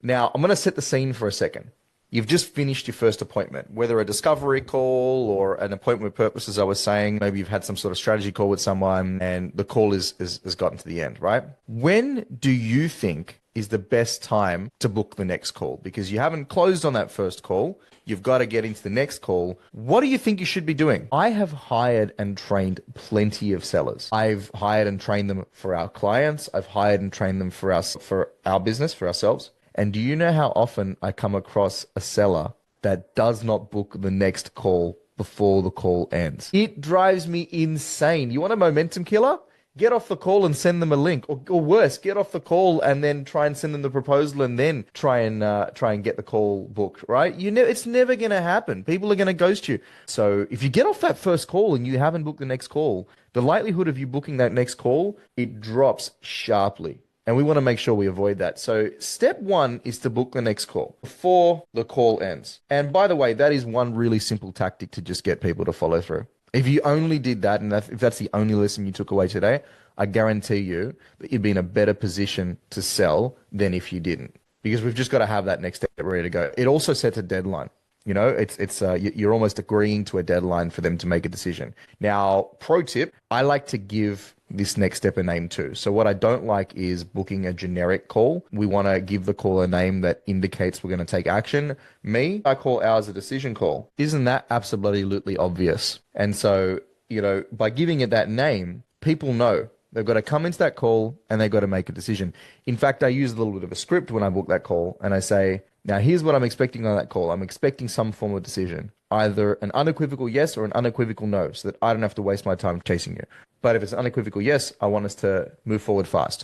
Now, I'm going to set the scene for a second. You've just finished your first appointment, whether a discovery call or an appointment with purpose, as I was saying. Maybe you've had some sort of strategy call with someone and the call has gotten to the end, right? When do you think is the best time to book the next call? Because you haven't closed on that first call. You've got to get into the next call. What do you think you should be doing? I have hired and trained plenty of sellers. I've hired and trained them for our clients. I've hired and trained them for our business, for ourselves. And do you know how often I come across a seller that does not book the next call before the call ends? It drives me insane. You want a momentum killer? Get off the call and send them a link, or worse, get off the call and then try and send them the proposal, and then try and get the call booked. Right? It's never going to happen. People are going to ghost you. So if you get off that first call and you haven't booked the next call, the likelihood of you booking that next call, it drops sharply. And we want to make sure we avoid that. So step one is to book the next call before the call ends. And by the way, that is one really simple tactic to just get people to follow through. If you only did that, and if that's the only lesson you took away today, I guarantee you that you'd be in a better position to sell than if you didn't. Because we've just got to have that next step ready to go. It also sets a deadline. You're almost agreeing to a deadline for them to make a decision. Now, pro tip, I like to give this next step a name too. So what I don't like is booking a generic call. We want to give the call a name that indicates we're going to take action. I call ours a decision call. Isn't that absolutely obvious? And so, by giving it that name, people know they've got to come into that call and they've got to make a decision. In fact, I use a little bit of a script when I book that call and I say, now here's what I'm expecting on that call. I'm expecting some form of decision, either an unequivocal yes or an unequivocal no, so that I don't have to waste my time chasing you. But if it's an unequivocal yes, I want us to move forward fast.